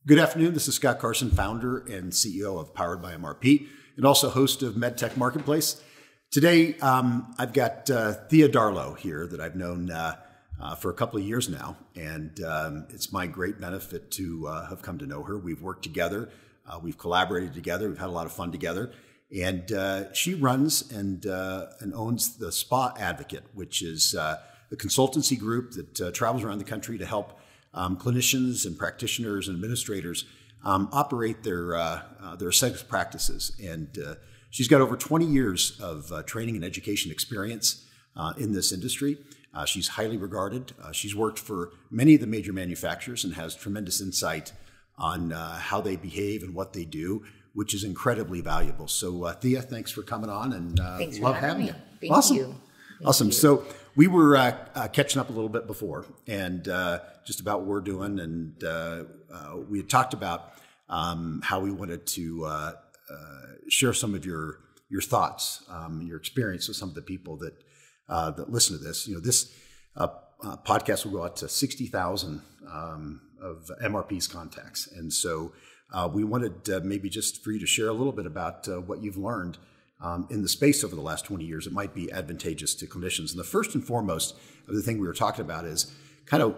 Good afternoon. This is Scott Carson, founder and CEO of Powered by MRP, and also host of MedTech Marketplace. Today, I've got Thea Darlow here that I've known for a couple of years now, and it's my great benefit to have come to know her. We've worked together. We've collaborated together. We've had a lot of fun together. And she runs and owns the Spa Advocate, which is a consultancy group that travels around the country to help clinicians and practitioners and administrators operate their aesthetics practices. And she's got over 20 years of training and education experience in this industry. She's highly regarded. She's worked for many of the major manufacturers and has tremendous insight on how they behave and what they do, which is incredibly valuable. So Thea, thanks for coming on, and love having you. Thank you. Awesome. So we were catching up a little bit before, and just about what we're doing, and we had talked about how we wanted to share some of your thoughts, your experience with some of the people that listen to this. You know, this podcast will go out to 60,000 of MRP's contacts, and so we wanted maybe just for you to share a little bit about what you've learned in the space over the last 20 years. It might be advantageous to clinicians. And the first and foremost of the thing we were talking about is kind of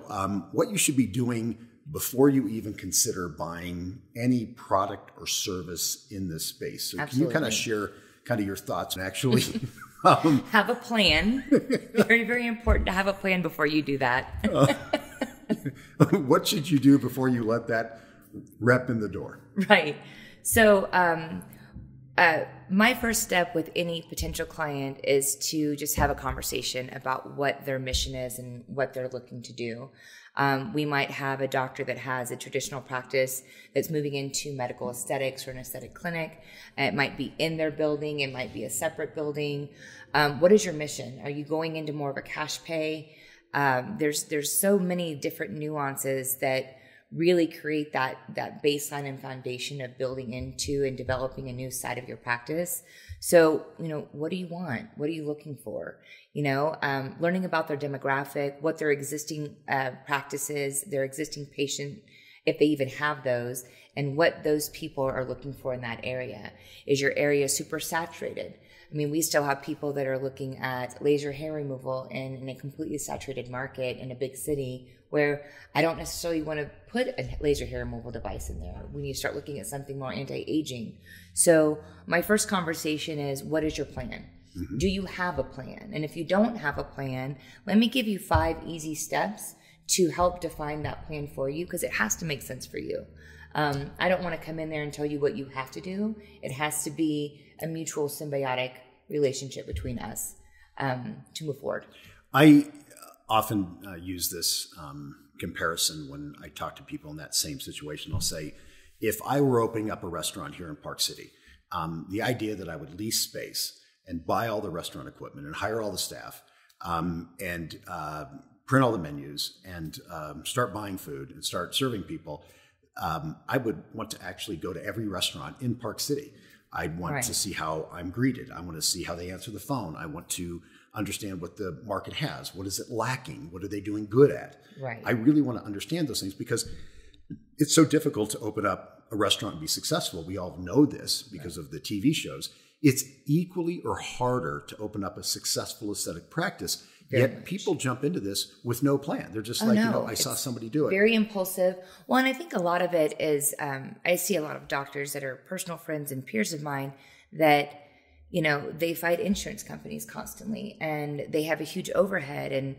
what you should be doing before you even consider buying any product or service in this space. So Absolutely. Can you kind of share kind of your thoughts and actually have a plan? Very, very important to have a plan before you do that. What should you do before you let that rep in the door? Right. So my first step with any potential client is to just have a conversation about what their mission is and what they're looking to do. We might have a doctor that has a traditional practice that's moving into medical aesthetics or an aesthetic clinic. It might be in their building. It might be a separate building. What is your mission? Are you going into more of a cash pay? There's so many different nuances that really create that baseline and foundation of building into and developing a new side of your practice. So, you know, what do you want? What are you looking for? You know, learning about their demographic, what their existing practices, their existing patient, if they even have those, and what those people are looking for in that area. Is your area super saturated? I mean, we still have people that are looking at laser hair removal in a completely saturated market in a big city where I don't necessarily want to put a laser hair removal device in there. We need to start looking at something more anti-aging. So my first conversation is, what is your plan? Mm-hmm. Do you have a plan? And if you don't have a plan, let me give you 5 easy steps to help define that plan for you, because it has to make sense for you. I don't want to come in there and tell you what you have to do. It has to be a mutual symbiotic relationship between us to move forward. I often use this comparison when I talk to people in that same situation. I'll say, if I were opening up a restaurant here in Park City, the idea that I would lease space and buy all the restaurant equipment and hire all the staff and print all the menus and start buying food and start serving people, I would want to actually go to every restaurant in Park City. I'd want to see how I'm greeted. I want to see how they answer the phone. I want to understand what the market has. What is it lacking? What are they doing good at? Right. I really want to understand those things because it's so difficult to open up a restaurant and be successful. We all know this because of the TV shows. It's equally or harder to open up a successful aesthetic practice. Yet people jump into this with no plan. They're just I saw somebody do it. Very impulsive. Well, and I think a lot of it is, I see a lot of doctors that are personal friends and peers of mine that, you know, they fight insurance companies constantly and they have a huge overhead. And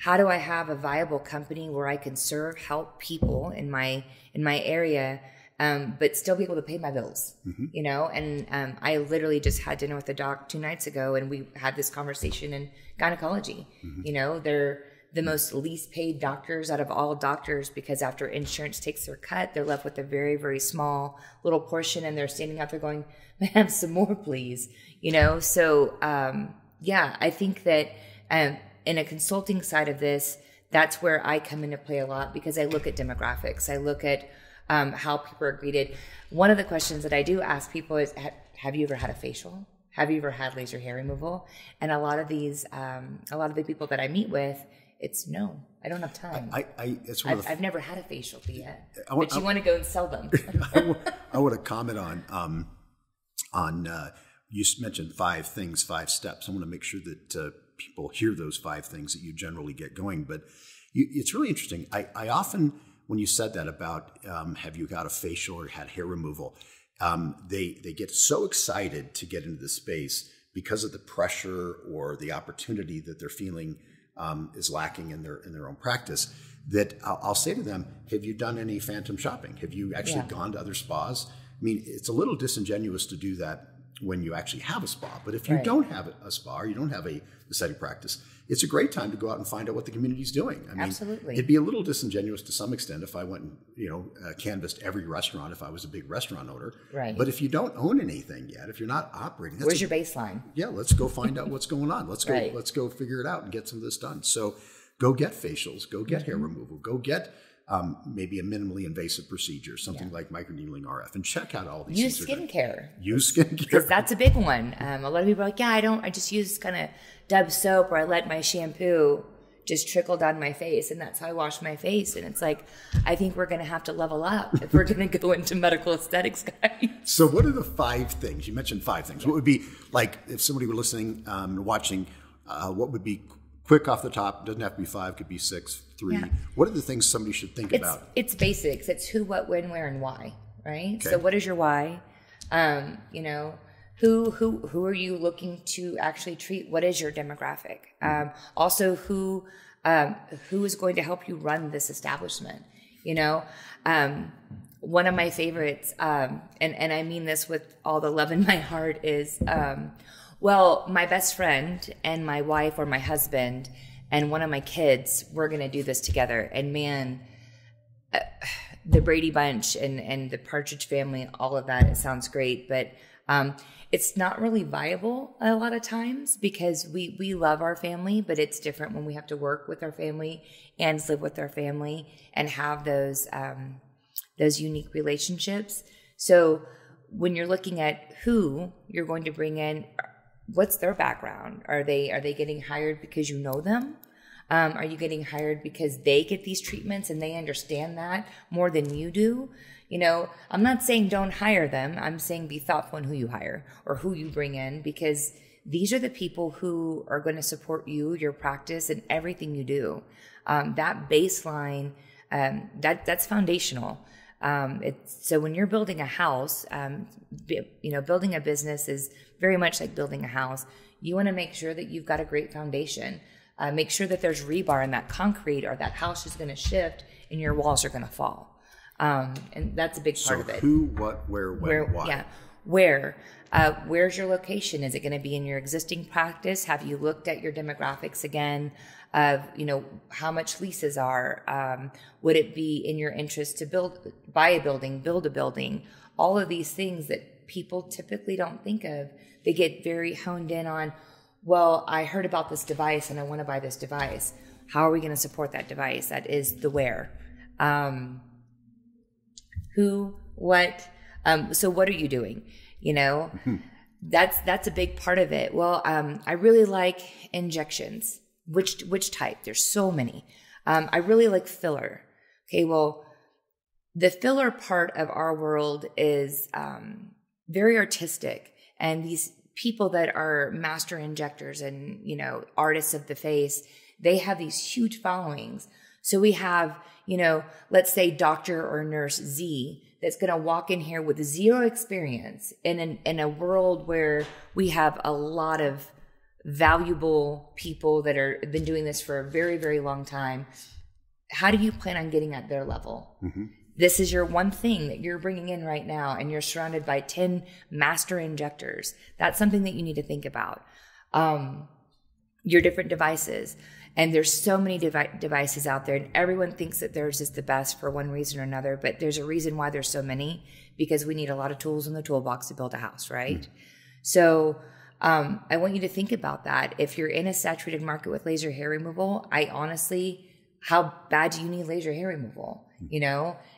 how do I have a viable company where I can help people in my area, but still be able to pay my bills, you know? And I literally just had dinner with a doc 2 nights ago, and we had this conversation in gynecology. You know, they're the most least paid doctors out of all doctors because after insurance takes their cut, they're left with a very, very small little portion, and they're standing out there going, "Ma'am, some more, please." You know, so yeah, I think that in a consulting side of this, that's where I come into play a lot because I look at demographics. I look at how people are greeted. One of the questions that I do ask people is, have you ever had a facial? Have you ever had laser hair removal? And a lot of the people that I meet with, It's no, I don't have time. It's one I've never had a facial yet, want but you want to go and sell them. I want to comment on you mentioned 5 things, 5 steps. I want to make sure that people hear those 5 things that you generally get going. But it's really interesting. I often, when you said that about have you got a facial or had hair removal, they get so excited to get into the space because of the pressure or the opportunity that they're feeling is lacking in their own practice, that I'll say to them, have you done any phantom shopping? Have you actually gone to other spas? I mean, it's a little disingenuous to do that when you actually have a spa. But if you don't have a spa or you don't have a aesthetic practice, it's a great time to go out and find out what the community's doing. I mean, absolutely. It'd be a little disingenuous to some extent if I went and canvassed every restaurant if I was a big restaurant owner. Right. But if you don't own anything yet, if you're not operating, where's your baseline? Yeah, let's go find out what's going on. Let's go figure it out and get some of this done. So go get facials, go get hair removal, go get maybe a minimally invasive procedure, something like microneedling RF, and check out all these things. Use skincare. Because that's a big one. A lot of people are like, I just use kind of Dove soap, or I let my shampoo just trickle down my face, and that's how I wash my face. And it's like, I think we're going to have to level up if we're going to go into medical aesthetics, guys. So what are the 5 things? You mentioned 5 things. What would be, like, if somebody were listening and watching, what would be quick off the top? Doesn't have to be 5, could be 6, 3. Yeah. What are the things somebody should think about? It's basics. It's who, what, when, where, and why, right? Okay. So what is your why? Who are you looking to actually treat? What is your demographic? Also, who is going to help you run this establishment? One of my favorites, and I mean this with all the love in my heart, is, my best friend and my wife or my husband and one of my kids, we're going to do this together. And man, the Brady Bunch and the Partridge Family, all of that, it sounds great, but it's not really viable a lot of times because we love our family, but it's different when we have to work with our family and live with our family and have those unique relationships. So when you're looking at who you're going to bring in, what's their background? Are they getting hired because you know them? Are you getting hired because they get these treatments and they understand that more than you do? I'm not saying don't hire them. I'm saying be thoughtful in who you hire or who you bring in, because these are the people who are going to support you, your practice, and everything you do. That baseline, that's foundational. So when you're building a house, building a business is very much like building a house. You want to make sure that you've got a great foundation. Make sure that there's rebar in that concrete, or that house is going to shift and your walls are going to fall. And that's a big part of it. So who, what, where, when, why? Yeah. Where? Where's your location? Is it going to be in your existing practice? Have you looked at your demographics again of, how much leases are? Would it be in your interest to buy a building, build a building? All of these things that people typically don't think of. They get very honed in on, well, I heard about this device and I want to buy this device. How are we going to support that device? That is the where. Who, what, so what are you doing? That's a big part of it. Well, I really like injections. Which type? There's so many. I really like filler. Okay. Well, the filler part of our world is, very artistic, and these people that are master injectors and, artists of the face, they have these huge followings. So we have, let's say Dr. or Nurse Z that's going to walk in here with 0 experience in a world where we have a lot of valuable people that are been doing this for a very, very long time. How do you plan on getting at their level? Mm-hmm. This is your one thing that you're bringing in right now, and you're surrounded by 10 master injectors. That's something that you need to think about. Your different devices. And there's so many devices out there, and everyone thinks that theirs is the best for one reason or another, but there's a reason why there's so many, because we need a lot of tools in the toolbox to build a house, right? Mm. So I want you to think about that. If you're in a saturated market with laser hair removal, how bad do you need laser hair removal?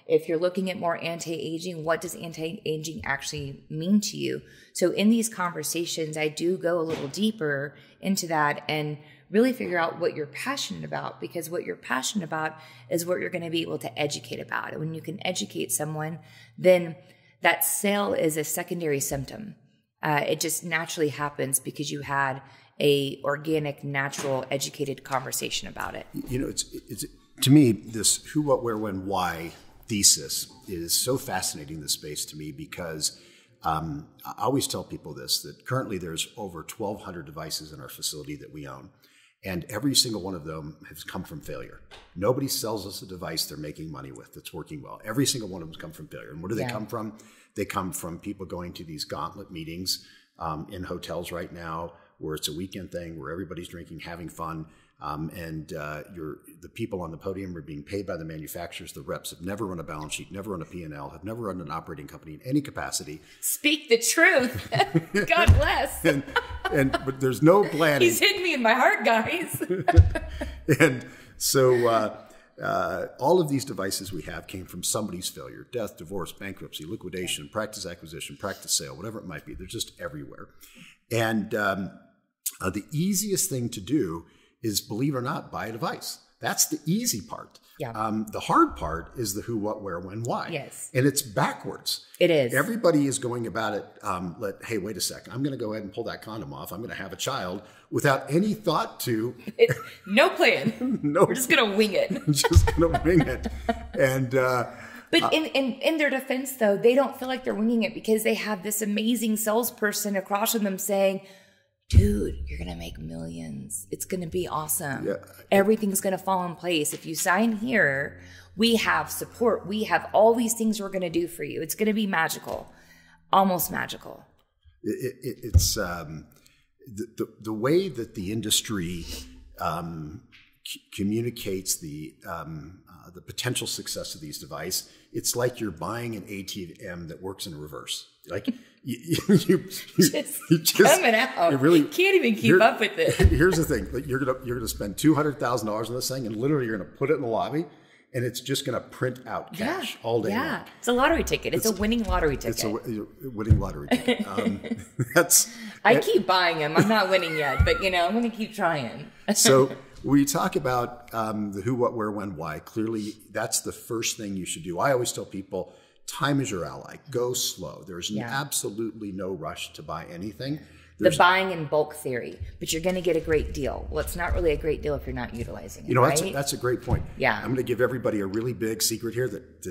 If you're looking at more anti-aging, what does anti-aging actually mean to you? So in these conversations, I do go a little deeper into that and really figure out what you're passionate about, because what you're passionate about is what you're going to be able to educate about. And when you can educate someone, then that sale is a secondary symptom. It just naturally happens because you had a organic, natural, educated conversation about it. You know, it's to me, this who, what, where, when, why thesis is so fascinating, this space to me, because I always tell people this, that currently there's over 1,200 devices in our facility that we own. And every single one of them has come from failure. Nobody sells us a device they're making money with that's working well. Every single one of them has come from failure. And where do they come from? They come from people going to these gauntlet meetings in hotels right now, where it's a weekend thing, where everybody's drinking, having fun. The people on the podium are being paid by the manufacturers. The reps have never run a balance sheet, never run a P&L, have never run an operating company in any capacity. Speak the truth. God bless. But there's no planning. He's hitting me in my heart, guys. And so all of these devices we have came from somebody's failure: death, divorce, bankruptcy, liquidation, practice acquisition, practice sale, whatever it might be. They're just everywhere. And the easiest thing to do is, believe it or not, buy a device. That's the easy part. Yeah. The hard part is the who, what, where, when, why. Yes. And it's backwards. It is. Everybody is going about it, hey, wait a second. I'm going to go ahead and pull that condom off. I'm going to have a child without any thought to... no plan. No, we're just going to wing it. Just going to wing it. And... But in their defense, though, they don't feel like they're winging it, because they have this amazing salesperson across from them saying, dude, you're going to make millions. It's going to be awesome. Yeah. Everything's going to fall in place. If you sign here, we have support. We have all these things we're going to do for you. It's going to be magical, almost magical. It's the way that the industry communicates the potential success of these devices. It's like you're buying an ATM that works in reverse. Like you just coming out. You really can't even keep up with it. Here's the thing: you're gonna spend $200,000 on this thing, and literally you're gonna put it in the lobby, and it's just gonna print out cash all day long. Yeah, it's a lottery ticket. It's a winning lottery ticket. It's a winning lottery ticket. I keep buying them. I'm not winning yet, but I'm going to keep trying. So when you talk about the who, what, where, when, why, clearly that's the first thing you should do. I always tell people, time is your ally. Go slow. There's absolutely no rush to buy anything. The buying in bulk theory, but you're going to get a great deal. Well, it's not really a great deal if you're not utilizing it. Right? That's a great point. Yeah. I'm going to give everybody a really big secret here that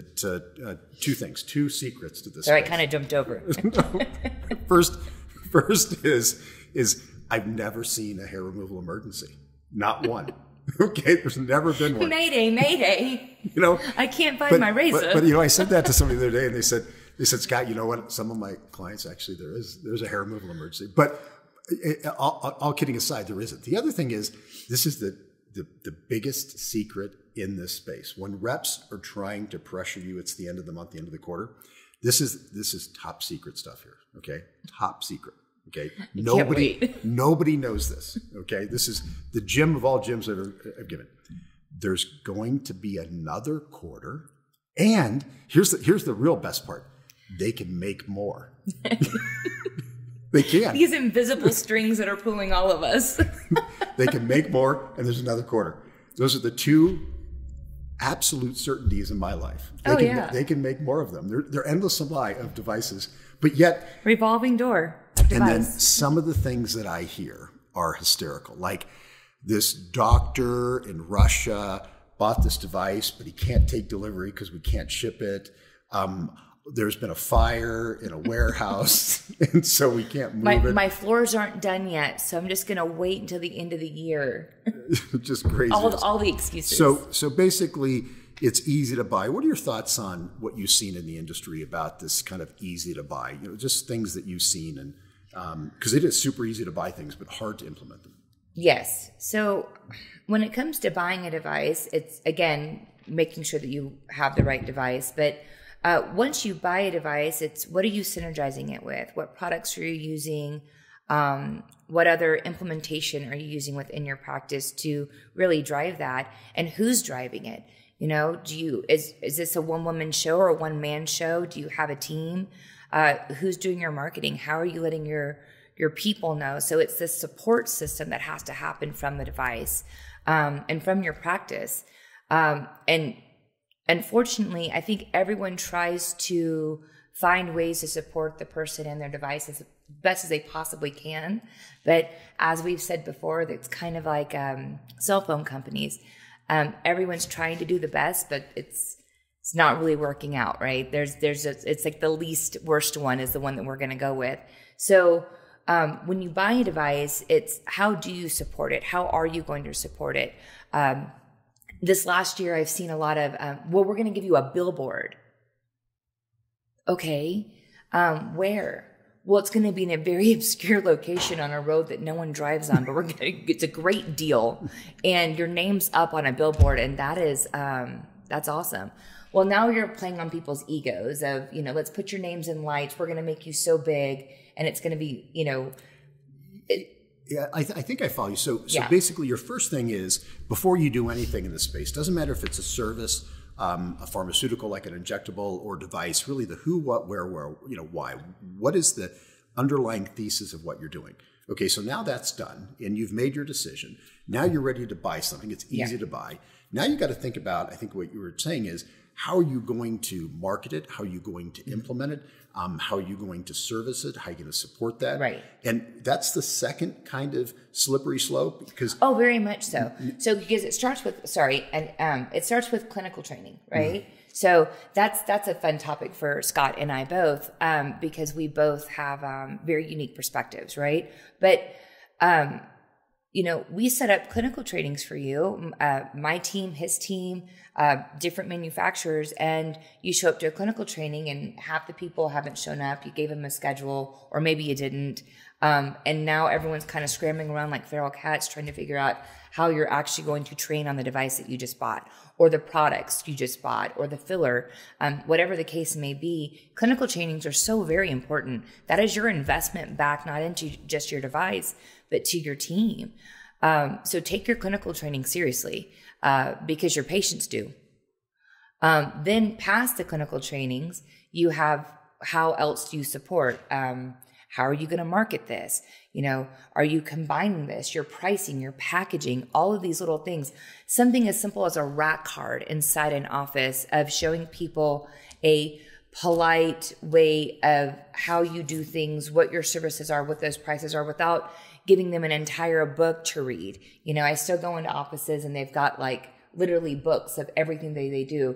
two secrets to this. So I kind of jumped over. First is I've never seen a hair removal emergency. Not one. Okay, there's never been one. Mayday. I can't find my razor. But I said that to somebody the other day, and they said, Scott, you know what? Some of my clients, actually, there's a hair removal emergency. But all kidding aside, there isn't. The other thing is, this is the biggest secret in this space. When reps are trying to pressure you, it's the end of the month, the end of the quarter. This is top secret stuff here. Okay, top secret. Okay, nobody knows this. Okay, this is the gym of all gyms I've given. There's going to be another quarter, and here's the real best part: they can make more. They can. These invisible strings that are pulling all of us. They can make more, and there's another quarter. Those are the two absolute certainties in my life. They can make more of them. They're endless supply of devices, but yet revolving door. And then some of the things that I hear are hysterical. Like this doctor in Russia bought this device, but he can't take delivery because we can't ship it. There's been a fire in a warehouse, and so we can't move it. My floors aren't done yet, so I'm just going to wait until the end of the year. Just crazy. All the excuses. So basically, it's easy to buy. What are your thoughts on what you've seen in the industry about this kind of easy to buy? Just things that you've seen, and because it is super easy to buy things, but hard to implement them. Yes. So when it comes to buying a device, it's, again, making sure that you have the right device. But once you buy a device, it's what are you synergizing it with? What products are you using? What other implementation are you using within your practice to really drive that? And who's driving it? Is this a one-woman show or a one-man show? Do you have a team? Who's doing your marketing? How are you letting your people know. So it's this support system that has to happen from the device and from your practice. And unfortunately, I think everyone tries to find ways to support the person and their device as best as they possibly can. But as we've said before, it's kind of like cell phone companies. Everyone's trying to do the best, but it's not really working out, right? It's like the least worst one is the one that we're going to go with. So when you buy a device, it's how do you support it? How are you going to support it? This last year, I've seen a lot of, we're going to give you a billboard. Okay. Where? Well, it's going to be in a very obscure location on a road that no one drives on, but it's a great deal. And your name's up on a billboard, and that's awesome. Well, now you're playing on people's egos of, let's put your names in lights. We're going to make you so big, and it's going to be, Yeah, I think I follow you. So basically your first thing is, before you do anything in the space, doesn't matter if it's a service, a pharmaceutical like an injectable or device, really the who, what, where, why. What is the underlying thesis of what you're doing? Okay, so now that's done and you've made your decision. Now you're ready to buy something. It's easy to buy. Now you got to think about, I think what you were saying is, how are you going to market it? How are you going to implement it? How are you going to service it? How are you going to support that? Right. And that's the second kind of slippery slope because very much so. So because it starts with it starts with clinical training, right? Mm-hmm. So that's a fun topic for Scott and I both, because we both have very unique perspectives, right? But we set up clinical trainings for you, my team, his team, different manufacturers, and you show up to a clinical training and half the people haven't shown up. You gave them a schedule, or maybe you didn't. And now everyone's kind of scrambling around like feral cats trying to figure out how you're actually going to train on the device that you just bought, or the products you just bought, or the filler, whatever the case may be. Clinical trainings are so very important. That is your investment back, not into just your device, but to your team. So take your clinical training seriously, because your patients do. Then past the clinical trainings, you have, how else do you support? How are you going to market this? Are you combining this, your pricing, your packaging, all of these little things? Something as simple as a rack card inside an office of showing people a polite way of how you do things, what your services are, what those prices are, without giving them an entire book to read. I still go into offices and they've got like literally books of everything they do.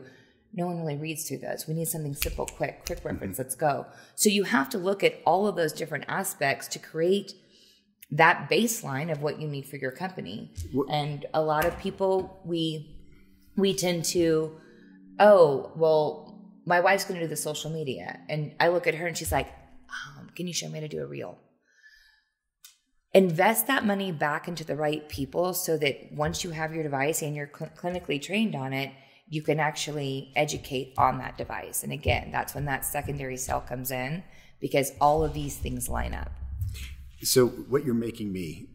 No one really reads through those. We need something simple, quick reference. Let's go. So you have to look at all of those different aspects to create that baseline of what you need for your company. And a lot of people, we tend to, my wife's going to do the social media. And I look at her and she's like, can you show me how to do a reel? Invest that money back into the right people so that once you have your device and you're clinically trained on it, you can actually educate on that device. And again, that's when that secondary sale comes in, because all of these things line up. So what you're making me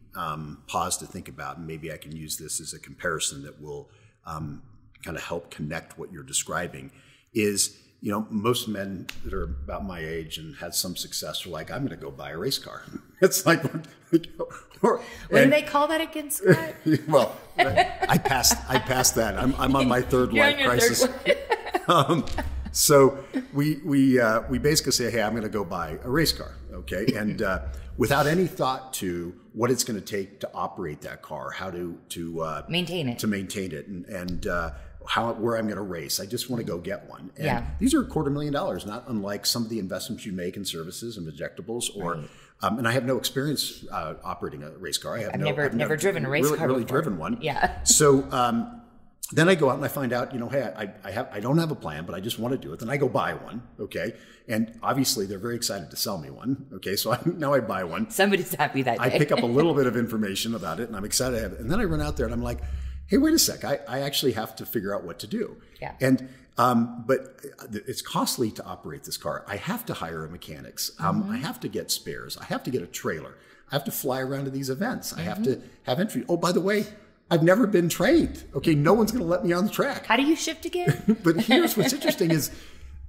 pause to think about, and maybe I can use this as a comparison that will kind of help connect what you're describing, is, most men that are about my age and had some success are like, I'm going to go buy a race car. It's like, what do they call that again, Scott? Well, I passed that. I'm on my third life crisis. So we basically say, hey, I'm going to go buy a race car, okay, and without any thought to what it's going to take to operate that car, how to maintain it, and where I'm going to race. I just want to go get one. And these are $250,000, not unlike some of the investments you make in services and injectables, or. Right. And I have no experience operating a race car. I've never driven a race car. Really driven one. Yeah. So then I go out and I find out, hey, I don't have a plan, but I just want to do it. Then I go buy one. Okay. And obviously they're very excited to sell me one. Okay. So now I buy one. Somebody's happy that day. I pick up a little bit of information about it and I'm excited to have it. And then I run out there and I'm like, hey, wait a sec. I actually have to figure out what to do. Yeah. And but it's costly to operate this car. I have to hire a mechanics. I have to get spares. I have to get a trailer. I have to fly around to these events. I have to have entry. Oh, by the way, I've never been trained. Okay, no one's going to let me on the track. How do you shift again? But here's what's interesting is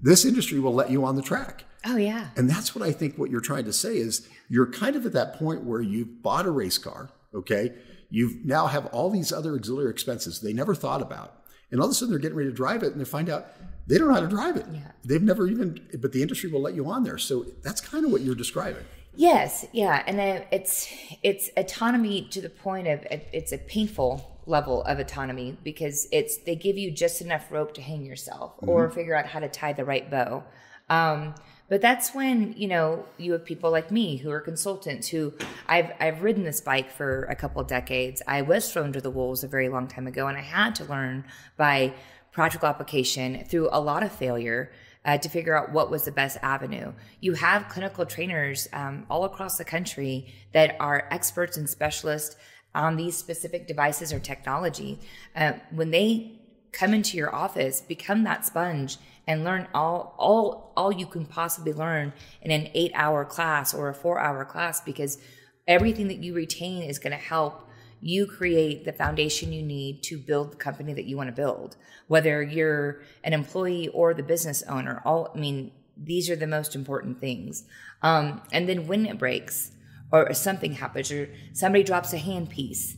this industry will let you on the track. Oh, yeah. And that's what I think what you're trying to say is you're kind of at that point where you've bought a race car, okay? You now have all these other auxiliary expenses they never thought about. And all of a sudden they're getting ready to drive it and they find out they don't know how to drive it. Yeah. They've never even, but the industry will let you on there. So that's kind of what you're describing. Yes, yeah, and it's autonomy to the point of it's a painful level of autonomy because they give you just enough rope to hang yourself or figure out how to tie the right bow. But that's when, you have people like me who are consultants who I've ridden this bike for a couple of decades. I was thrown to the wolves a very long time ago, and I had to learn by practical application through a lot of failure to figure out what was the best avenue. You have clinical trainers all across the country that are experts and specialists on these specific devices or technology. When they come into your office, become that sponge and learn all you can possibly learn in an 8-hour class or a 4-hour class, because everything that you retain is going to help you create the foundation you need to build the company that you want to build, whether you're an employee or the business owner. These are the most important things. And then when it breaks or something happens or somebody drops a handpiece,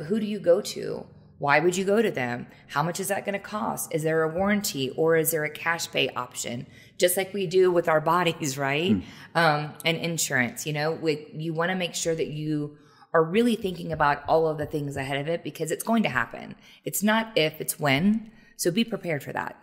who do you go to? Why would you go to them? How much is that going to cost? Is there a warranty or is there a cash pay option? Just like we do with our bodies, right? And insurance, you want to make sure that you are really thinking about all of the things ahead of it because it's going to happen. It's not if, it's when. So be prepared for that.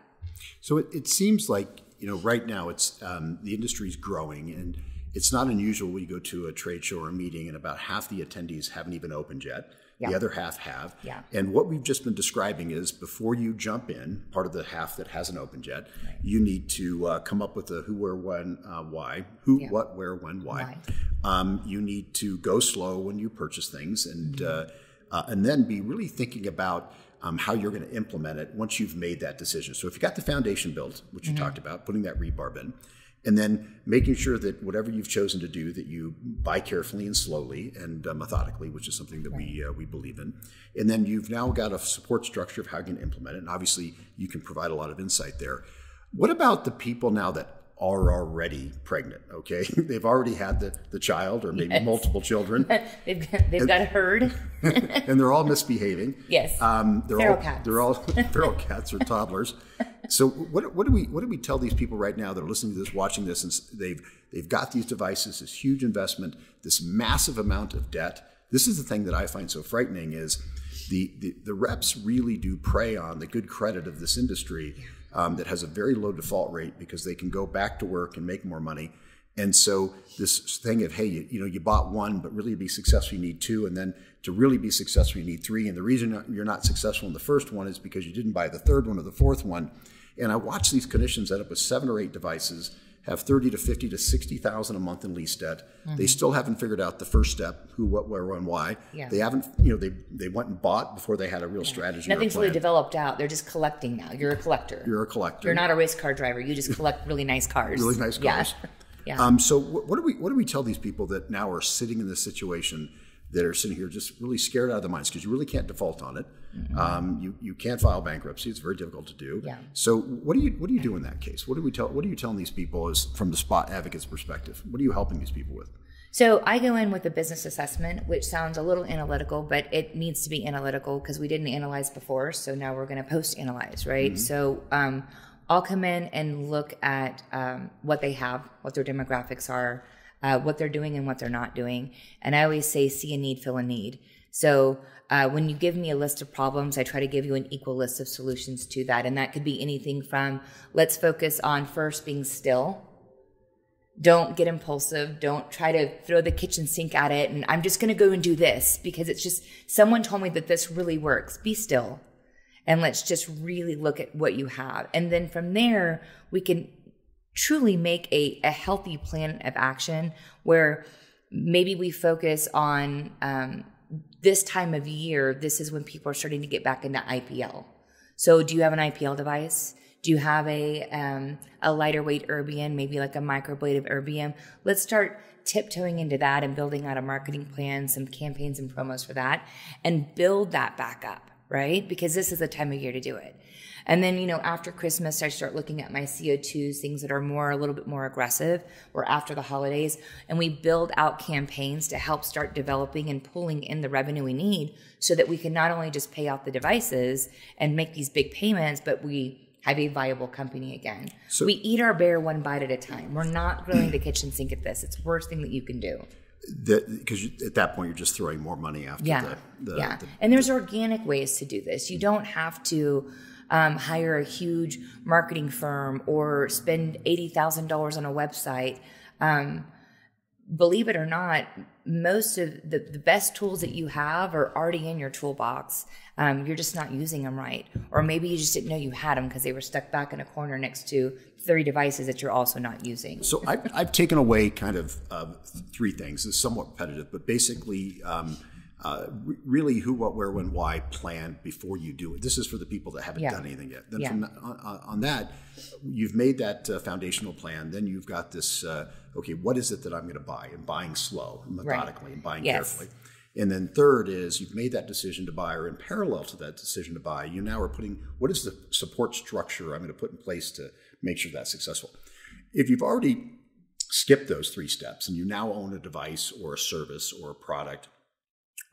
So it seems like, right now it's the industry's growing, and it's not unusual when you go to a trade show or a meeting and about half the attendees haven't even opened yet. Yeah. The other half have. Yeah. And what we've just been describing is before you jump in, part of the half that hasn't opened yet, right, you need to come up with a who, where, when, why. Who, what, where, when, why. You need to go slow when you purchase things and then be really thinking about how you're going to implement it once you've made that decision. So if you got the foundation built, which you talked about, putting that rebarb in, and then making sure that whatever you've chosen to do, that you buy carefully and slowly and methodically, which is something that we believe in. And then you've now got a support structure of how you can implement it. And obviously, you can provide a lot of insight there. What about the people now that are already pregnant, okay? They've already had the child or maybe multiple children. they've got a herd. And they're all misbehaving. Yes. They're all feral cats or toddlers. So what do we tell these people right now that are listening to this, watching this, and they've got these devices, this huge investment, this massive amount of debt? This is the thing that I find so frightening is the reps really do prey on the good credit of this industry that has a very low default rate because they can go back to work and make more money. And so this thing of, hey, you bought one, but really to be successful, you need two. And then to really be successful, you need three. And the reason you're not successful in the first one is because you didn't buy the third one or the fourth one. And I watch these clinicians end up with 7 or 8 devices, have 30 to 50 to 60,000 a month in lease debt. They still haven't figured out the first step, who, what, where, when, why. Yeah. They haven't, they went and bought before they had a real strategy. Nothing's really developed out. They're just collecting now. You're a collector. You're a collector. You're not a race car driver. You just collect really nice cars. Really nice cars. Yeah. So what do we tell these people that now are sitting in this situation, that are sitting here just really scared out of their minds because you really can't default on it. You can't file bankruptcy. It's very difficult to do. Yeah. So what do you do in that case? What are you telling these people as from the spot advocate's perspective? What are you helping these people with? So I go in with a business assessment, which sounds a little analytical, but it needs to be analytical because we didn't analyze before. So now we're going to post-analyze, right? So I'll come in and look at what they have, what their demographics are, what they're doing and what they're not doing. And I always say, see a need, fill a need. So when you give me a list of problems, I try to give you an equal list of solutions to that. And that could be anything from, let's focus on first being still. Don't get impulsive. Don't try to throw the kitchen sink at it. And I'm just going to go and do this because it's just, someone told me that this really works. Be still. And let's just really look at what you have. And then from there, we can truly make a healthy plan of action where maybe we focus on this time of year. This is when people are starting to get back into IPL. So do you have an IPL device? Do you have a lighter weight erbium, maybe like a microblade erbium? Let's start tiptoeing into that and building out a marketing plan, some campaigns and promos for that, and build that back up, right? Because this is the time of year to do it. And then, after Christmas, I start looking at my CO2s, things that are a little bit more aggressive, or after the holidays. And we build out campaigns to help start developing and pulling in the revenue we need so that we can not only just pay out the devices and make these big payments, but we have a viable company again. So we eat our bear one bite at a time. We're not grilling the kitchen sink at this. It's the worst thing that you can do. Because at that point, you're just throwing more money after And there's organic ways to do this. You don't have to hire a huge marketing firm or spend $80,000 on a website. Believe it or not, most of the best tools that you have are already in your toolbox. You're just not using them right. Or maybe you just didn't know you had them because they were stuck back in a corner next to 30 devices that you're also not using. So I've taken away kind of three things. It's somewhat repetitive, but basically really who, what, where, when, why plan before you do it. This is for the people that haven't done anything yet. Then on that, you've made that foundational plan. Then you've got this, okay, what is it that I'm going to buy? And buying slow, and methodically, and buying carefully. And then third is you've made that decision to buy, or in parallel to that decision to buy, you now are putting, what is the support structure I'm going to put in place to make sure that's successful? If you've already skipped those three steps and you now own a device or a service or a product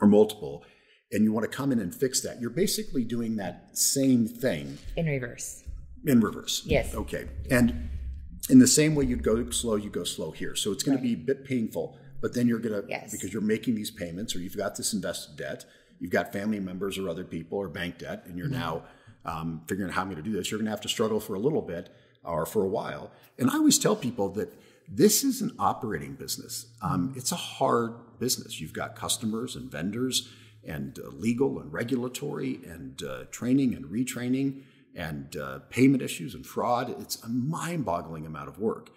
or multiple, and you want to come in and fix that, you're basically doing that same thing. In reverse. In reverse. Yes. Okay. And in the same way you go slow here. So it's going to be a bit painful, but then you're going to, because you're making these payments, or you've got this invested debt, you've got family members or other people or bank debt, and you're now figuring out how I'm going to do this. You're going to have to struggle for a little bit or for a while. And I always tell people that this is an operating business. It's a hard business. You've got customers and vendors and legal and regulatory and training and retraining and payment issues and fraud. It's a mind-boggling amount of work.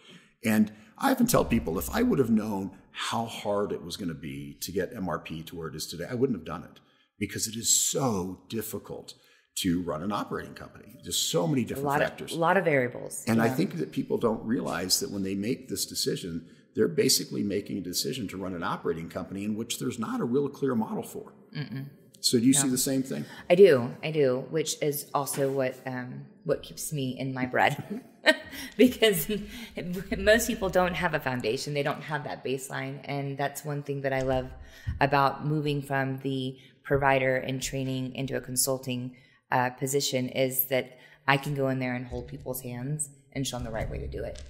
And I often tell people, if I would have known how hard it was going to be to get MRP to where it is today, I wouldn't have done it, because it is so difficult to run an operating company. Just so many different factors. A lot of variables. And I think that people don't realize that when they make this decision, they're basically making a decision to run an operating company in which there's not a real clear model for. So do you see the same thing? I do, which is also what keeps me in my bread. Because most people don't have a foundation. They don't have that baseline. And that's one thing that I love about moving from the provider and training into a consulting position, is that I can go in there and hold people's hands and show them the right way to do it.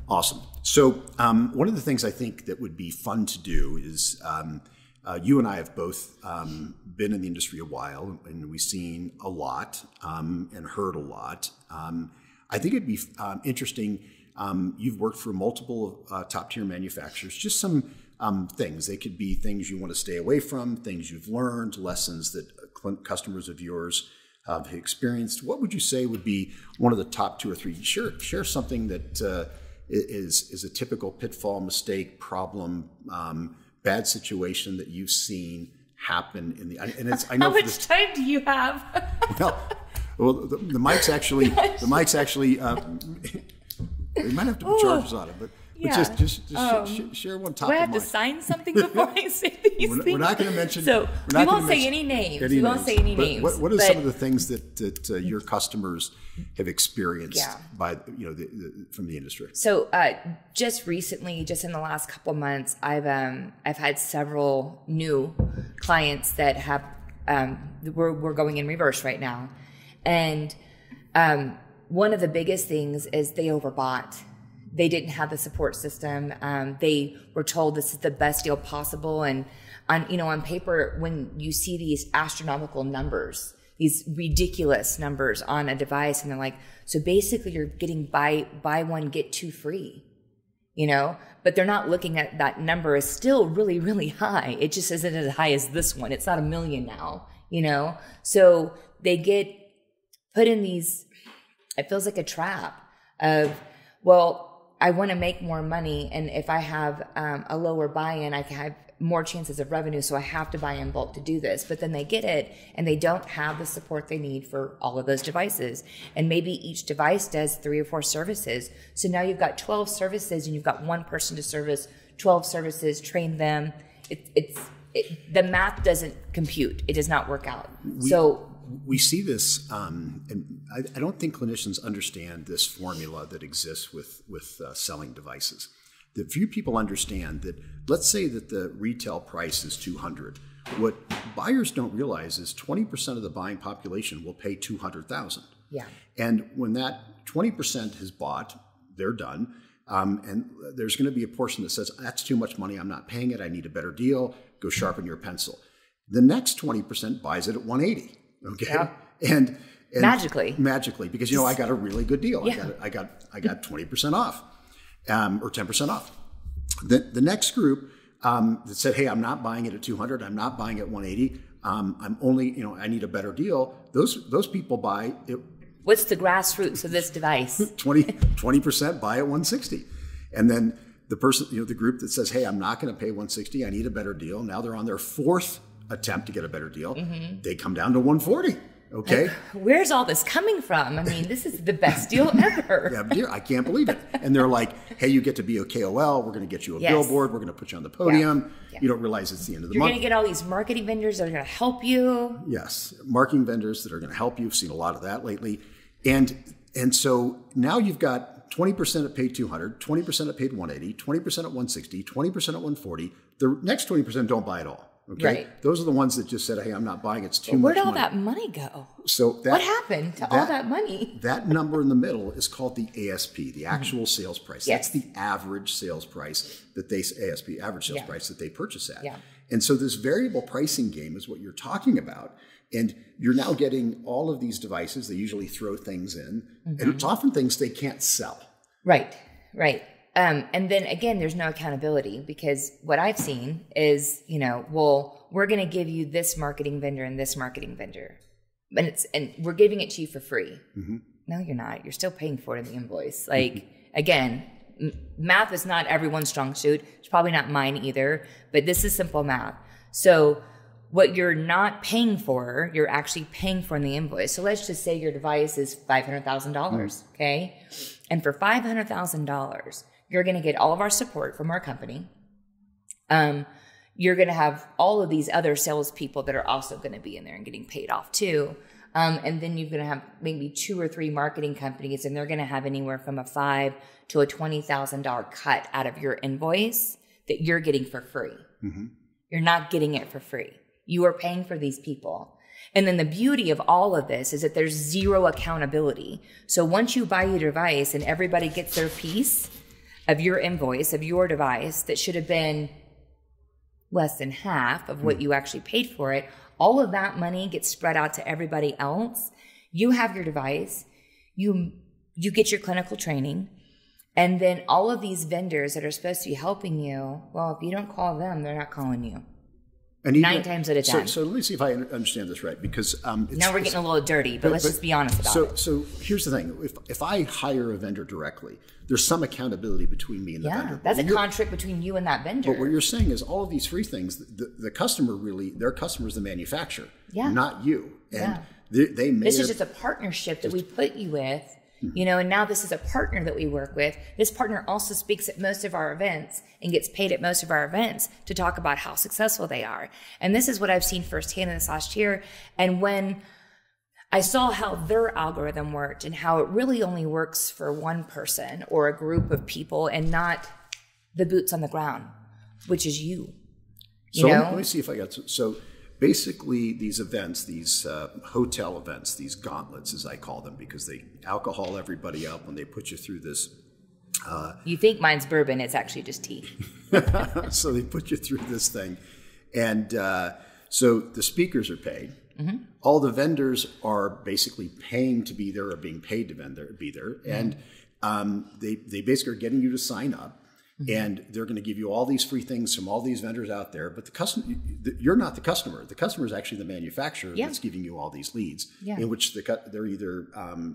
Awesome. So one of the things I think that would be fun to do is you and I have both been in the industry a while, and we've seen a lot and heard a lot. I think it'd be interesting. You've worked for multiple top-tier manufacturers. Just some things. They could be things you want to stay away from, things you've learned, lessons that customers of yours have experienced. What would you say would be one of the top two or three? Share something that is a typical pitfall, mistake, problem, bad situation that you've seen happen in the. And it's, I know. How much time do you have? Well, the mic's actually. We might have to put charges on it, but just share one top. Do I have to sign something before I say these things? We're not going to mention. So we won't say any names. We won't say any names. What are some of the things that your customers have experienced by from the industry? So just recently, just in the last couple of months, I've had several new clients that have we're going in reverse right now, and one of the biggest things is they overbought. They didn't have the support system. They were told this is the best deal possible. And on paper, when you see these astronomical numbers, these ridiculous numbers on a device, and they're like, so basically you're getting buy one, get two free, but they're not looking at that number is still really, really high. It just isn't as high as this one. It's not $1 million now, So they get put in these, it feels like a trap of, well, I want to make more money, and if I have a lower buy-in, I can have more chances of revenue, so I have to buy in bulk to do this. But then they get it, and they don't have the support they need for all of those devices. And maybe each device does 3 or 4 services. So now you've got 12 services, and you've got one person to service 12 services, train them. The math doesn't compute. It does not work out. we see this, and I don't think clinicians understand this formula that exists with selling devices. That few people understand that, let's say that the retail price is $200. What buyers don't realize is 20% of the buying population will pay $200,000. Yeah. And when that 20% is bought, they're done. And there's going to be a portion that says, that's too much money, I'm not paying it, I need a better deal, go sharpen your pencil. The next 20% buys it at $180. Okay. Yeah. And magically, because I got a really good deal. Yeah. I got 20% off, or 10% off. The next group that said, hey, I'm not buying it at $200, I'm not buying it at $180, I'm only, I need a better deal. Those people buy it. What's the grassroots of this device? 20% buy at $160. And then the person, the group that says, hey, I'm not going to pay $160, I need a better deal. Now they're on their fourth attempt to get a better deal. Mm-hmm. They come down to $140. Okay. Where's all this coming from? I mean, this is the best deal ever. Yeah, dear, I can't believe it. And they're like, hey, you get to be a KOL. We're going to get you a billboard. We're going to put you on the podium. Yeah. You don't realize it's the end of the month. You're going to get all these marketing vendors that are going to help you. Yes. Marketing vendors that are going to help you. I've seen a lot of that lately. And so now you've got 20% at paid $200, 20% at paid $180, 20% at $160, 20% at $140. The next 20% don't buy at all. Okay. Right. Those are the ones that just said, hey, I'm not buying. It's too much money. Where'd all money. that money go? So what happened to all that money? That number in the middle is called the ASP, the actual sales price. Yes. That's the average sales price that price that they purchase at. Yeah. And so this variable pricing game is what you're talking about. And you're now getting all of these devices. They usually throw things in. Mm-hmm. And it's often things they can't sell. Right. And then again, there's no accountability, because what I've seen is, we're going to give you this marketing vendor and this marketing vendor, and we're giving it to you for free. Mm-hmm. No, you're not. You're still paying for it in the invoice. Like, again, math is not everyone's strong suit. It's probably not mine either, but this is simple math. So what you're not paying for, you're actually paying for in the invoice. So let's just say your device is $500,000, okay? And for $500,000, you're going to get all of our support from our company. You're going to have all of these other salespeople that are also going to be in there and getting paid off too. And then you're going to have maybe 2 or 3 marketing companies, and they're going to have anywhere from a $5,000 to a $20,000 cut out of your invoice that you're getting for free. Mm-hmm. You're not getting it for free. You are paying for these people. And then the beauty of all of this is that there's zero accountability. So once you buy your device and everybody gets their piece of your invoice, of your device, that should have been less than half of what you actually paid for it, all of that money gets spread out to everybody else. You have your device, you get your clinical training, and then all of these vendors that are supposed to be helping you, well, if you don't call them, they're not calling you. And 9 times out of 10. So let me see if I understand this right, because now we're getting a little dirty, but let's just be honest about it. So here's the thing: if I hire a vendor directly, there's some accountability between me and the vendor. Yeah, that's a contract between you and that vendor. But what you're saying is all of these free things, the customer their customer is the manufacturer, not you. And they may. This is just a partnership that we put you with. And now this is a partner that we work with. This partner also speaks at most of our events and gets paid at most of our events to talk about how successful they are. And this is what I've seen firsthand in this last year. And when I saw how their algorithm worked and how it really only works for one person or a group of people and not the boots on the ground, which is you. So let me see if I got so basically, these events, these hotel events, these gauntlets, as I call them, because they alcohol everybody up when they put you through this. You think mine's bourbon, it's actually just tea. So they put you through this thing. And so the speakers are paid. Mm-hmm. All the vendors are basically paying to be there or being paid to be there. Mm-hmm. And they basically are getting you to sign up. Mm-hmm. And they're going to give you all these free things from all these vendors out there. But you're not the customer. The customer is actually the manufacturer that's giving you all these leads, in which they're either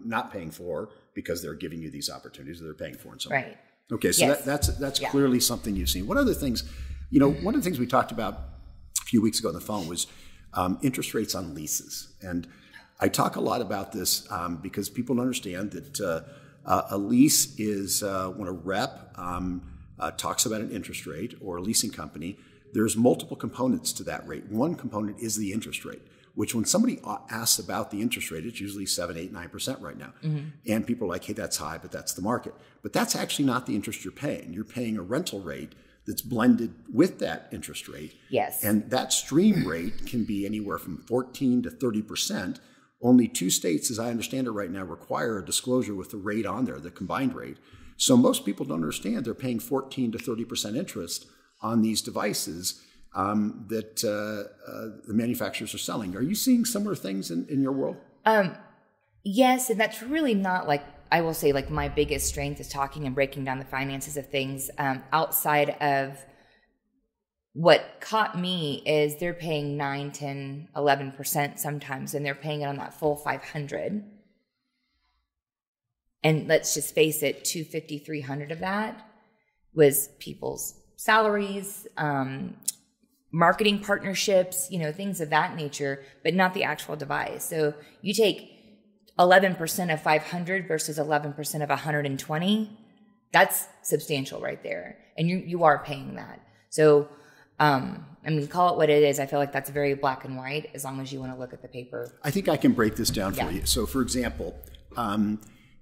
not paying for because they're giving you these opportunities, or they're paying for in some way. Right. Okay, so that's clearly something you've seen. What other things? One of the things we talked about a few weeks ago on the phone was interest rates on leases. And I talk a lot about this because people don't understand that a lease is when a rep talks about an interest rate, or a leasing company, there's multiple components to that rate. One component is the interest rate. which when somebody asks about the interest rate, it's usually 7, 8, 9% right now. And people are like, hey, that's high, but that's the market. But that's actually not the interest you're paying. You're paying a rental rate that's blended with that interest rate. Yes. And that stream rate can be anywhere from 14 to 30%. Only 2 states, as I understand it right now, require a disclosure with the rate on there, the combined rate. So most people don't understand they're paying 14 to 30% interest on these devices that the manufacturers are selling. Are you seeing similar things in your world? Yes, and that's really not like, I will say, like my biggest strength is talking and breaking down the finances of things. Outside of what caught me is they're paying 9, 10, 11% sometimes, and they're paying it on that full 500. And let's just face it, 250, 300 of that was people's salaries, marketing partnerships, things of that nature, but not the actual device. So you take 11% of 500 versus 11% of 120, that's substantial right there. And you are paying that. So, call it what it is. I feel like that's very black and white as long as you want to look at the paper. I think I can break this down for you. So, for example,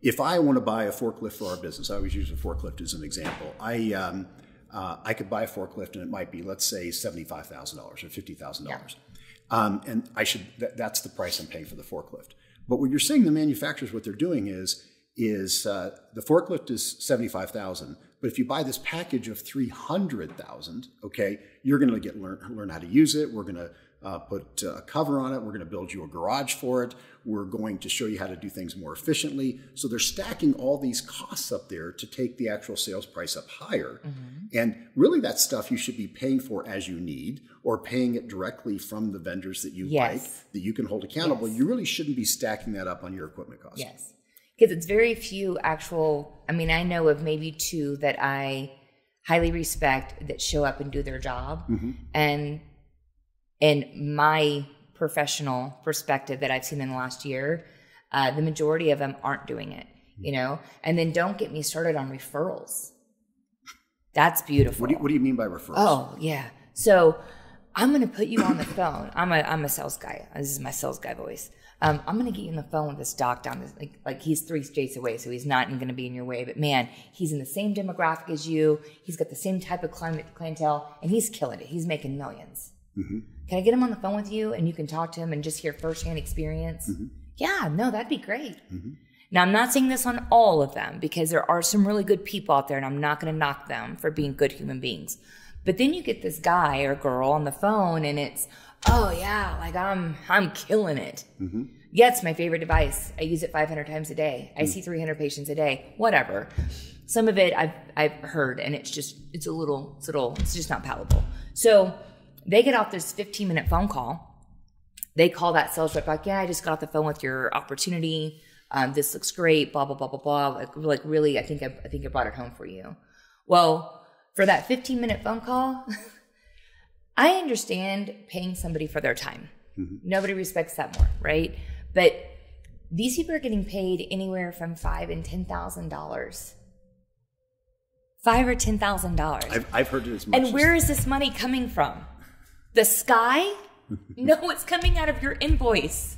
if I want to buy a forklift for our business, I always use a forklift as an example. I could buy a forklift and it might be, let's say, $75,000 or $50,000. Yeah. And that's the price I'm paying for the forklift. But what you're seeing the manufacturers, what they're doing is the forklift is $75,000. But if you buy this package of $300,000, okay, you're going to learn how to use it. We're going to put a cover on it. We're going to build you a garage for it. We're going to show you how to do things more efficiently. So they're stacking all these costs up there to take the actual sales price up higher. And really that stuff you should be paying for as you need, or paying it directly from the vendors that you like, that you can hold accountable. You really shouldn't be stacking that up on your equipment costs. Yes. Because it's very few actual, I know of maybe 2 that I highly respect that show up and do their job. And in my professional perspective that I've seen in the last year, the majority of them aren't doing it, And then don't get me started on referrals. That's beautiful. What do you mean by referrals? Oh, yeah. So I'm going to put you on the phone. I'm a sales guy. This is my sales guy voice. I'm going to get you on the phone with this doc down this, like he's 3 states away, so he's not going to be in your way. But man, he's in the same demographic as you. He's got the same type of clientele, and he's killing it. He's making millions. Can I get him on the phone with you, and you can talk to him and just hear firsthand experience? Yeah, no, that'd be great. Now, I'm not saying this on all of them, because there are some really good people out there, and I'm not going to knock them for being good human beings. But then you get this guy or girl on the phone, and it's, oh yeah, like I'm killing it. Yeah, it's my favorite device. I use it 500 times a day. I see 300 patients a day. Whatever. Some of it I've heard, and it's just not palatable. So they get off this 15-minute phone call. They call that sales rep like, yeah, I just got off the phone with your opportunity. This looks great. Blah blah blah blah blah. Like really, I think I brought it home for you. Well, for that 15-minute phone call, I understand paying somebody for their time. Nobody respects that more, right? But these people are getting paid anywhere from $5,000 and $10,000. $5,000 or $10,000. I've heard it as much. And where is this money coming from? The sky? No, it's coming out of your invoice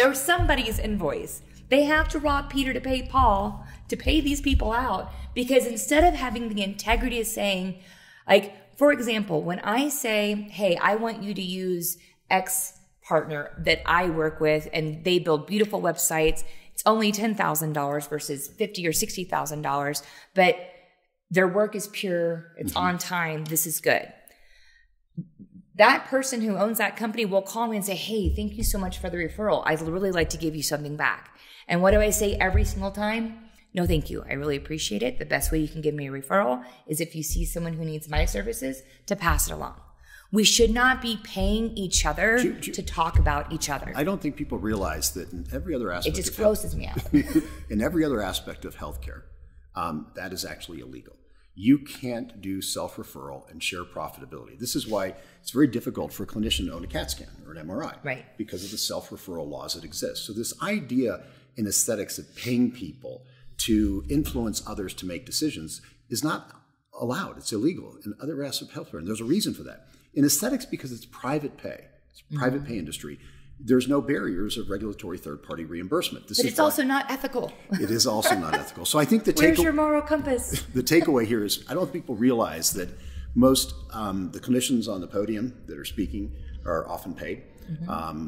or somebody's invoice. They have to rob Peter to pay Paul to pay these people out, because instead of having the integrity of saying, like, for example, when I say, hey, I want you to use X partner that I work with and they build beautiful websites, it's only $10,000 versus $50,000 or $60,000, but their work is pure, it's on time, this is good. That person who owns that company will call me and say, hey, thank you so much for the referral. I'd really like to give you something back. And what do I say every single time? No, thank you. I really appreciate it. The best way you can give me a referral is if you see someone who needs my services, to pass it along. We should not be paying each other to talk about each other. I don't think people realize that in every other aspect. It just grosses me out. In every other aspect of healthcare, that is actually illegal. You can't do self-referral and share profitability. This is why it's very difficult for a clinician to own a CAT scan or an MRI, right? Because of the self-referral laws that exist. So this idea in aesthetics of paying people to influence others to make decisions is not allowed. It's illegal in other aspects of healthcare, and there's a reason for that. In aesthetics, because it's private pay, it's a private pay industry, there's no barriers of regulatory third-party reimbursement. But it's also not ethical. It is also not ethical. So I think Where's your moral compass? The takeaway here is I don't think people realize that most the clinicians on the podium that are speaking are often paid,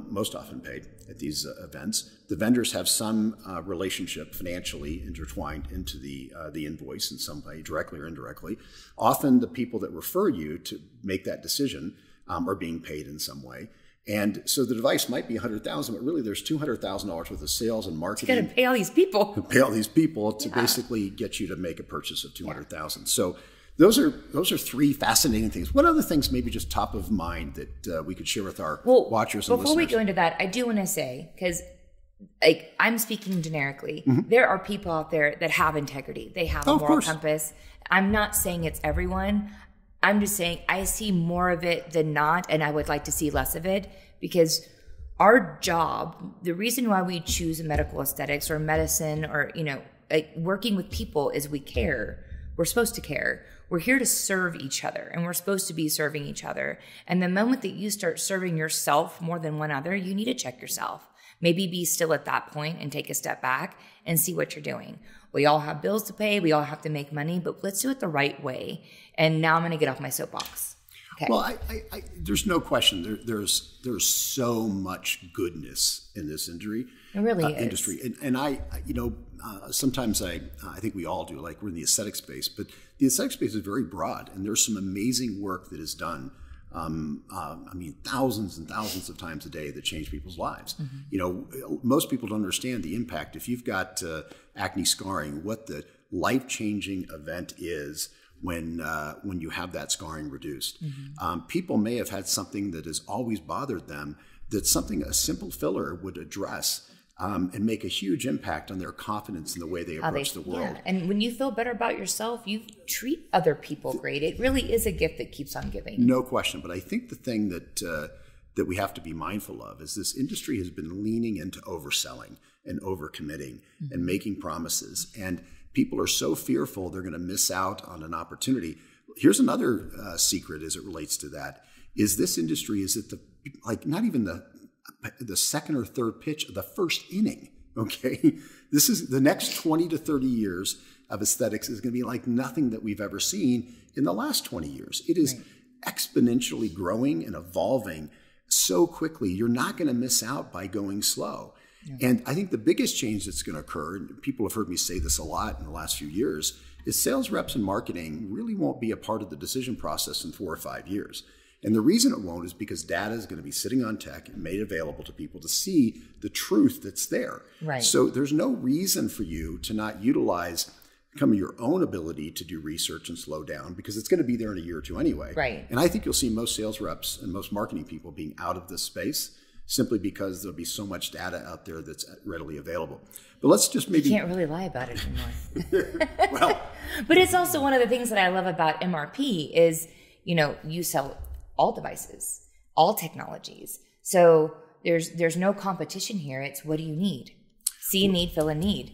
most often paid at these events. The vendors have some relationship financially intertwined into the invoice in some way, directly or indirectly. Often the people that refer you to make that decision are being paid in some way. And so the device might be $100,000, but really there's $200,000 worth of sales and marketing. You got to pay all these people. To basically get you to make a purchase of $200,000. So those are three fascinating things. What other things maybe just top of mind that we could share with our watchers and listeners? Before we go into that, I do want to say, because I'm speaking generically, there are people out there that have integrity. They have a moral compass. I'm not saying it's everyone. I'm just saying I see more of it than not, and I would like to see less of it, because our job, the reason why we choose medical aesthetics or medicine or, working with people is we care. We're supposed to care. We're here to serve each other, and we're supposed to be serving each other. And the moment that you start serving yourself more than one other, you need to check yourself. Maybe be still at that point and take a step back and see what you're doing. We all have bills to pay. We all have to make money, but let's do it the right way. And now I'm going to get off my soapbox. Okay. Well, there's no question. There's so much goodness in this industry. It really is. Industry, and sometimes I think we all do. Like we're in the aesthetic space, but the aesthetic space is very broad, and there's some amazing work that is done. Thousands and thousands of times a day that change people's lives. Most people don't understand the impact. If you've got acne scarring, what the life-changing event is when you have that scarring reduced. People may have had something that has always bothered them that a simple filler would address and make a huge impact on their confidence in the way they approach the world. Yeah. And when you feel better about yourself, you treat other people great. It really is a gift that keeps on giving. No question. But I think the thing that we have to be mindful of is this industry has been leaning into overselling and overcommitting and making promises. And people are so fearful they're going to miss out on an opportunity. Here's another secret as it relates to that, is this industry is at not even the second or third pitch of the first inning, okay? This is the next 20 to 30 years of aesthetics is going to be like nothing that we've ever seen in the last 20 years. It is exponentially growing and evolving so quickly. You're not going to miss out by going slow. Yeah. And I think the biggest change that's going to occur, and people have heard me say this a lot in the last few years, is sales reps and marketing really won't be a part of the decision process in 4 or 5 years. And the reason it won't is because data is going to be sitting on tech and made available to people to see the truth that's there. Right. So there's no reason for you to not utilize your own ability to do research and slow down, because it's going to be there in a year or two anyway. Right. And I think you'll see most sales reps and most marketing people being out of this space simply because there'll be so much data out there that's readily available. But let's just maybe... You can't really lie about it anymore. Well... But it's also one of the things that I love about MRP is, you sell all devices, all technologies. So there's no competition here. It's what do you need? See a need, fill a need.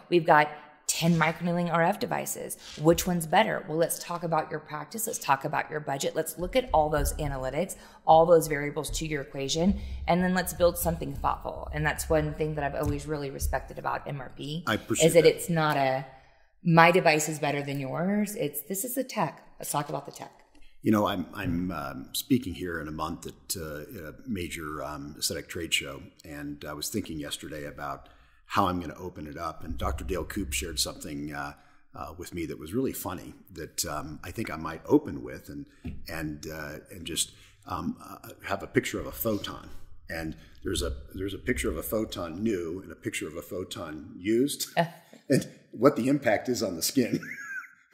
We've got 10 microneedling RF devices. Which one's better? Well, let's talk about your practice. Let's talk about your budget. Let's look at all those analytics, all those variables to your equation, and then let's build something thoughtful. And that's one thing that I've always really respected about MRP. I appreciate is that it's not my device is better than yours. This is the tech. Let's talk about the tech. I'm speaking here in a month at a major aesthetic trade show, and I was thinking yesterday about how I'm going to open it up. And Dr. Dale Koop shared something with me that was really funny that I think I might open with, and just have a picture of a photon. And there's a picture of a photon new and a picture of a photon used, and what the impact is on the skin,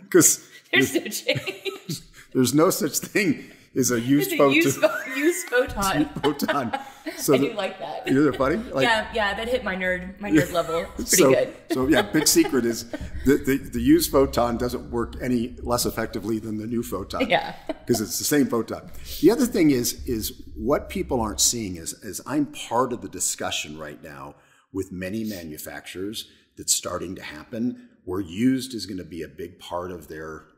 because there's no change. There's no such thing as a used photon. Used photon. Photon. So I do like that. Isn't it funny? Yeah, that hit my nerd level. It's pretty good. So yeah, big secret is the used photon doesn't work any less effectively than the new photon. Yeah. Because it's the same photon. The other thing is what people aren't seeing is I'm part of the discussion right now with many manufacturers that's starting to happen, where used is going to be a big part of their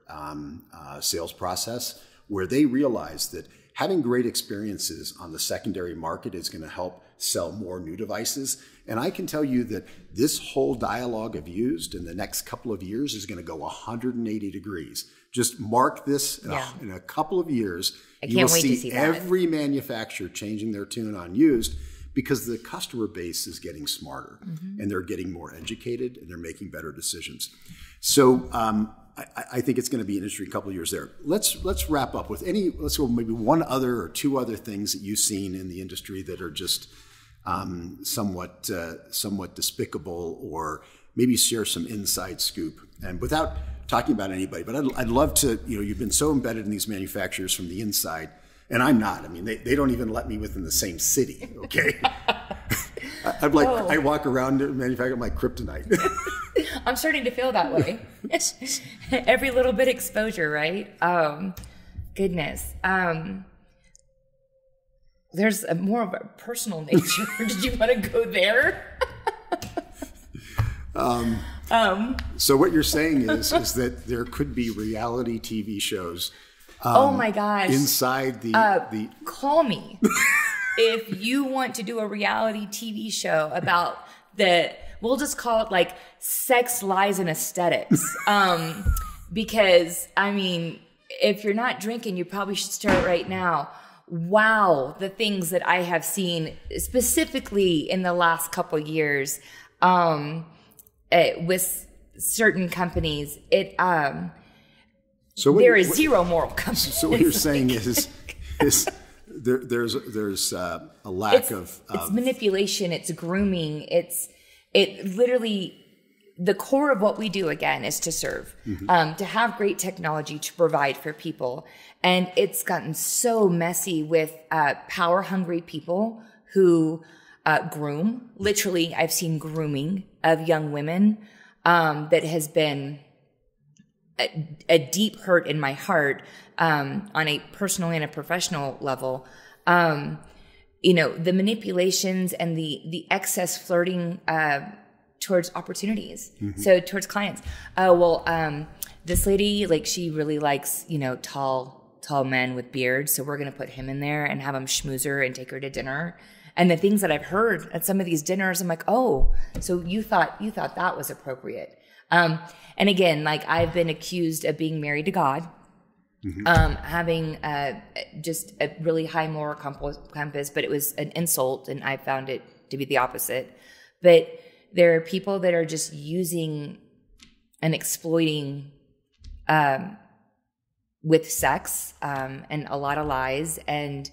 sales process, where they realize that having great experiences on the secondary market is going to help sell more new devices. And I can tell you that this whole dialogue of used in the next couple of years is going to go 180 degrees. Just mark this in a couple of years. You will see every manufacturer changing their tune on used because the customer base is getting smarter and they're getting more educated and they're making better decisions. So I think it's going to be an interesting couple of years there. Let's wrap up with let's go maybe one other or two other things that you've seen in the industry that are just somewhat despicable, or maybe share some inside scoop. And without talking about anybody, but I'd love to, you've been so embedded in these manufacturers from the inside, and I'm not. I mean, they don't even let me within the same city, okay? I walk around the manufacturer, I'm like kryptonite. I'm starting to feel that way. Every little bit exposure, right? Goodness. There's more of a personal nature. Did you want to go there? So what you're saying is that there could be reality TV shows. Oh my gosh! Inside the call me if you want to do a reality TV show about we'll just call it like sex, lies, and aesthetics. Because I mean, if you're not drinking, you probably should start right now. Wow, the things that I have seen specifically in the last couple years. With certain companies, there is zero moral compass. So what you're saying is there's a lack of it's manipulation, it's grooming, it literally, the core of what we do again is to serve, to have great technology to provide for people, and it's gotten so messy with power hungry people who groom. Literally, I've seen grooming of young women that has been a deep hurt in my heart on a personal and a professional level. The manipulations and the excess flirting towards opportunities, so towards clients. This lady, like, she really likes, tall men with beards, so we're going to put him in there and have him schmooze her and take her to dinner. And the things that I've heard at some of these dinners, I'm like, oh, so you thought that was appropriate. And again, like, I've been accused of being married to God, having just a really high moral compass, but it was an insult, and I found it to be the opposite. But there are people that are just using and exploiting with sex and a lot of lies, and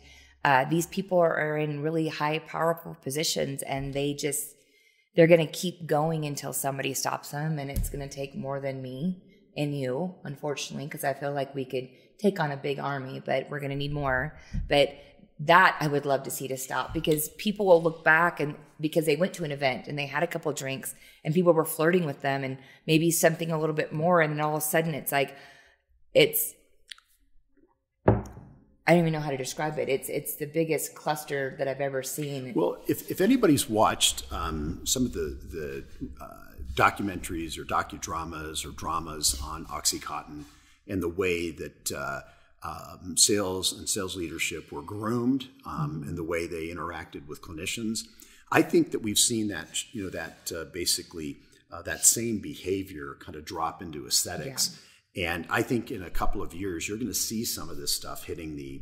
these people are in really high, powerful positions, and they're going to keep going until somebody stops them. And it's going to take more than me and you, unfortunately, because I feel like we could take on a big army, but we're going to need more. But that I would love to see to stop, because people will look back and because they went to an event and they had a couple of drinks and people were flirting with them and maybe something a little bit more. And then all of a sudden it's like, I don't even know how to describe it. It's the biggest cluster that I've ever seen. Well, if anybody's watched some of the documentaries or docudramas or dramas on OxyContin and the way that sales and sales leadership were groomed and the way they interacted with clinicians, I think that we've seen that, basically that same behavior kind of drop into aesthetics. Yeah. And I think in a couple of years, you're going to see some of this stuff hitting the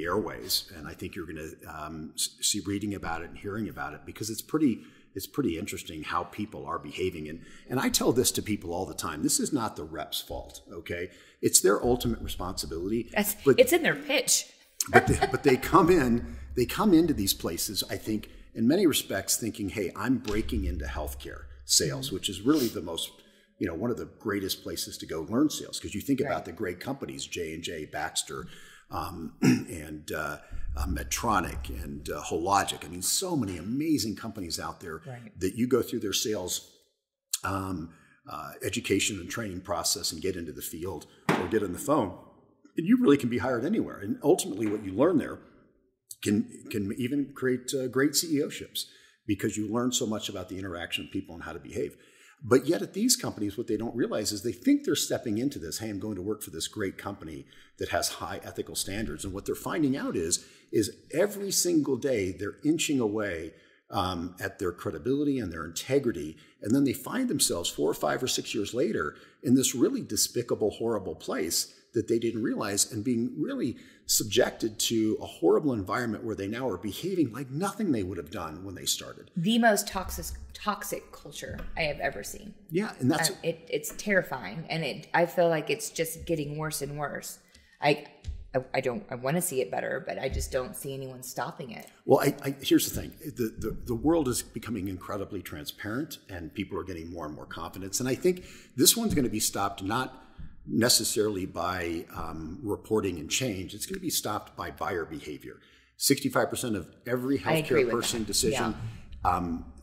airways, and I think you're going to see reading about it and hearing about it, because it's pretty interesting how people are behaving. And I tell this to people all the time. This is not the rep's fault, okay? It's their ultimate responsibility. It's in their pitch. but they come into these places, I think, in many respects, thinking, hey, I'm breaking into healthcare sales, which is really the most, one of the greatest places to go learn sales, because you think about the great companies, J&J, Baxter, and Medtronic and Hologic. I mean, so many amazing companies out there that you go through their sales education and training process and get into the field or get on the phone, and you really can be hired anywhere. And ultimately, what you learn there can even create great CEOships, because you learn so much about the interaction of people and how to behave. But yet at these companies, what they don't realize is they think they're stepping into this, hey, I'm going to work for this great company that has high ethical standards. And what they're finding out is every single day they're inching away at their credibility and their integrity. And then they find themselves 4 or 5 or 6 years later in this really despicable, horrible place that they didn't realize, and being really subjected to a horrible environment where they now are behaving like nothing they would have done when they started. The most toxic culture I have ever seen. Yeah, and that's it's terrifying, and I feel like it's just getting worse and worse. I want to see it better, but I just don't see anyone stopping it. Well, here's the thing: the world is becoming incredibly transparent, and people are getting more and more confidence. And I think this one's going to be stopped not necessarily by reporting and change. It's going to be stopped by buyer behavior. 65% of every healthcare person decision,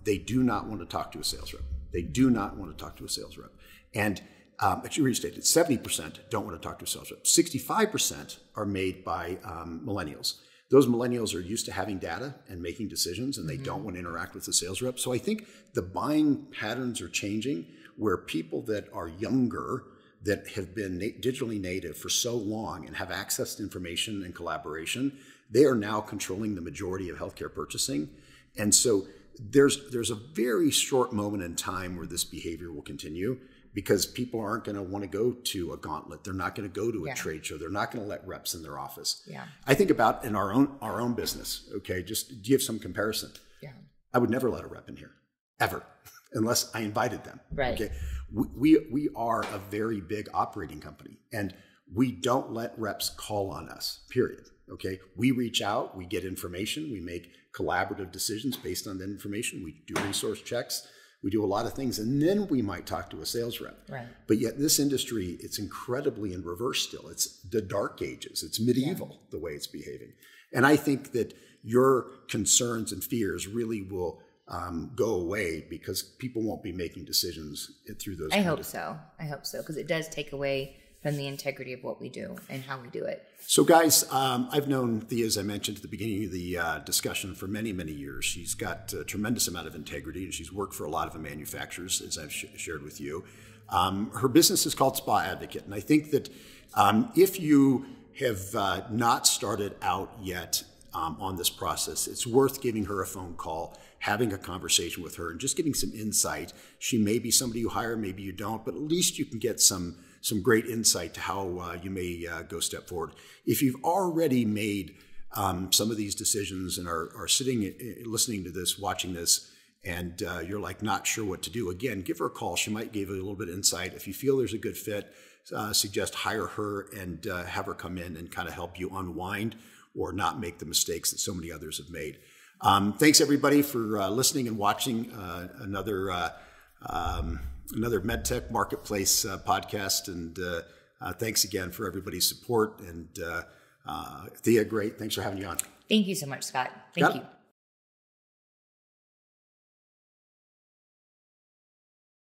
they do not want to talk to a sales rep. They do not want to talk to a sales rep. And actually restated, 70% don't want to talk to a sales rep. 65% are made by millennials. Those millennials are used to having data and making decisions, and they don't want to interact with the sales rep. So I think the buying patterns are changing, where people that are younger, that have been digitally native for so long and have access to information and collaboration, they are now controlling the majority of healthcare purchasing. And so there's a very short moment in time where this behavior will continue, because people aren't going to want to go to a gauntlet. They're not going to go to a trade show. They're not going to let reps in their office. Yeah. I think about in our own business, okay, just to give some comparison. Yeah. I would never let a rep in here, ever, unless I invited them. Right. Okay. We are a very big operating company, and we don't let reps call on us, period. Okay. We reach out, we get information, we make collaborative decisions based on that information. We do resource checks. We do a lot of things, and then we might talk to a sales rep. Right. But yet this industry, it's incredibly in reverse still. It's the dark ages. It's medieval, the way it's behaving. And I think that your concerns and fears really will go away, because people won't be making decisions through those. I hope so, because it does take away from the integrity of what we do and how we do it. So guys, I've known Thea, as I mentioned at the beginning of the discussion, for many, many years. She's got a tremendous amount of integrity, and she's worked for a lot of the manufacturers, as I've shared with you. Her business is called Spa Advocate, and I think that if you have not started out yet on this process, it's worth giving her a phone call, having a conversation with her, and just getting some insight. She may be somebody you hire, maybe you don't, but at least you can get some great insight to how you may go step forward. If you've already made some of these decisions and are sitting, listening to this, watching this, and you're like not sure what to do, again, give her a call. She might give you a little bit of insight. If you feel there's a good fit, suggest hire her and have her come in and kind of help you unwind or not make the mistakes that so many others have made. Thanks everybody for listening and watching another MedTech Marketplace podcast. And thanks again for everybody's support. And Thea, great. Thanks for having you on. Thank you so much, Scott. Thank you.